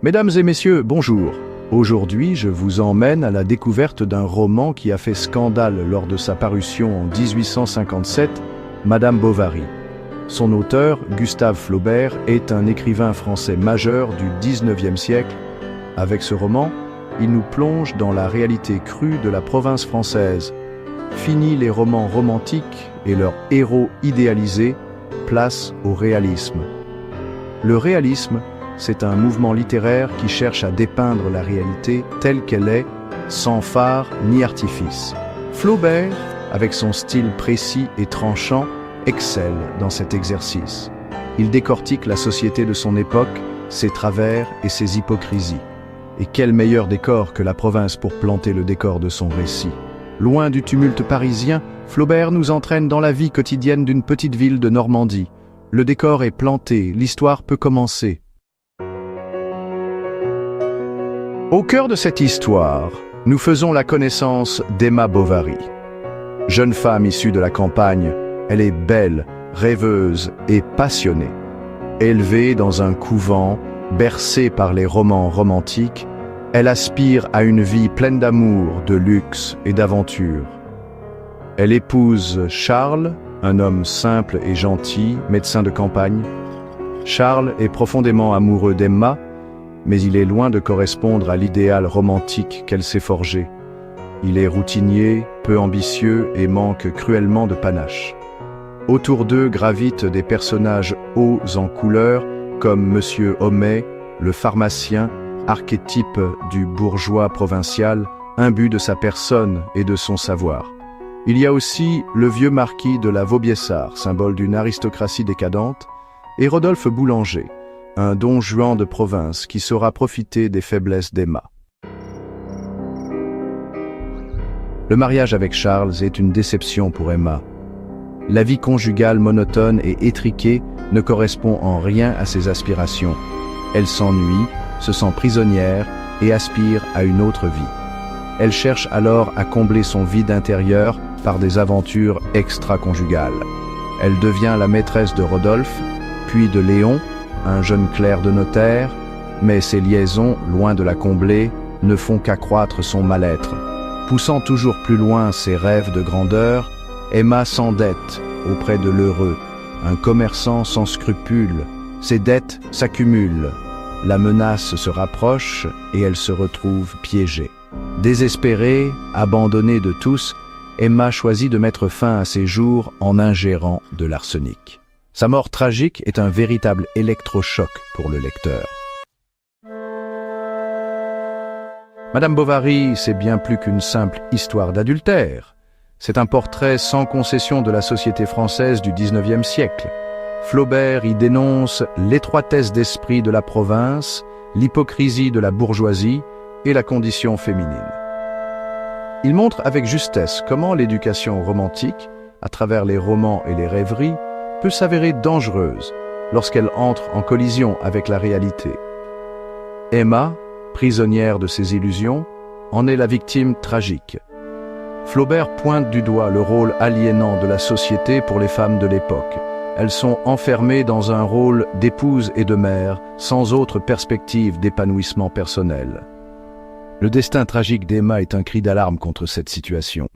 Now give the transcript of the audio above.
Mesdames et messieurs, bonjour. Aujourd'hui, je vous emmène à la découverte d'un roman qui a fait scandale lors de sa parution en 1857, Madame Bovary. Son auteur, Gustave Flaubert, est un écrivain français majeur du XIXe siècle. Avec ce roman, il nous plonge dans la réalité crue de la province française. Fini les romans romantiques et leurs héros idéalisés, place au réalisme. Le réalisme, c'est un mouvement littéraire qui cherche à dépeindre la réalité telle qu'elle est, sans phare ni artifice. Flaubert, avec son style précis et tranchant, excelle dans cet exercice. Il décortique la société de son époque, ses travers et ses hypocrisies. Et quel meilleur décor que la province pour planter le décor de son récit. Loin du tumulte parisien, Flaubert nous entraîne dans la vie quotidienne d'une petite ville de Normandie. Le décor est planté, l'histoire peut commencer. Au cœur de cette histoire, nous faisons la connaissance d'Emma Bovary. Jeune femme issue de la campagne, elle est belle, rêveuse et passionnée. Élevée dans un couvent, bercée par les romans romantiques, elle aspire à une vie pleine d'amour, de luxe et d'aventure. Elle épouse Charles, un homme simple et gentil, médecin de campagne. Charles est profondément amoureux d'Emma, mais il est loin de correspondre à l'idéal romantique qu'elle s'est forgé. Il est routinier, peu ambitieux et manque cruellement de panache. Autour d'eux gravitent des personnages hauts en couleur, comme Monsieur Homais, le pharmacien, archétype du bourgeois provincial, imbu de sa personne et de son savoir. Il y a aussi le vieux marquis de la Vaubyessard, symbole d'une aristocratie décadente, et Rodolphe Boulanger, un don Juan de province qui saura profiter des faiblesses d'Emma. Le mariage avec Charles est une déception pour Emma. La vie conjugale monotone et étriquée ne correspond en rien à ses aspirations. Elle s'ennuie, se sent prisonnière et aspire à une autre vie. Elle cherche alors à combler son vide intérieur par des aventures extra-conjugales. Elle devient la maîtresse de Rodolphe, puis de Léon, un jeune clerc de notaire, mais ces liaisons, loin de la combler, ne font qu'accroître son mal-être. Poussant toujours plus loin ses rêves de grandeur, Emma s'endette auprès de l'heureux, un commerçant sans scrupules. Ses dettes s'accumulent. La menace se rapproche et elle se retrouve piégée. Désespérée, abandonnée de tous, Emma choisit de mettre fin à ses jours en ingérant de l'arsenic. Sa mort tragique est un véritable électrochoc pour le lecteur. Madame Bovary, c'est bien plus qu'une simple histoire d'adultère. C'est un portrait sans concession de la société française du XIXe siècle. Flaubert y dénonce l'étroitesse d'esprit de la province, l'hypocrisie de la bourgeoisie et la condition féminine. Il montre avec justesse comment l'éducation romantique, à travers les romans et les rêveries, peut s'avérer dangereuse lorsqu'elle entre en collision avec la réalité. Emma, prisonnière de ses illusions, en est la victime tragique. Flaubert pointe du doigt le rôle aliénant de la société pour les femmes de l'époque. Elles sont enfermées dans un rôle d'épouse et de mère, sans autre perspective d'épanouissement personnel. Le destin tragique d'Emma est un cri d'alarme contre cette situation.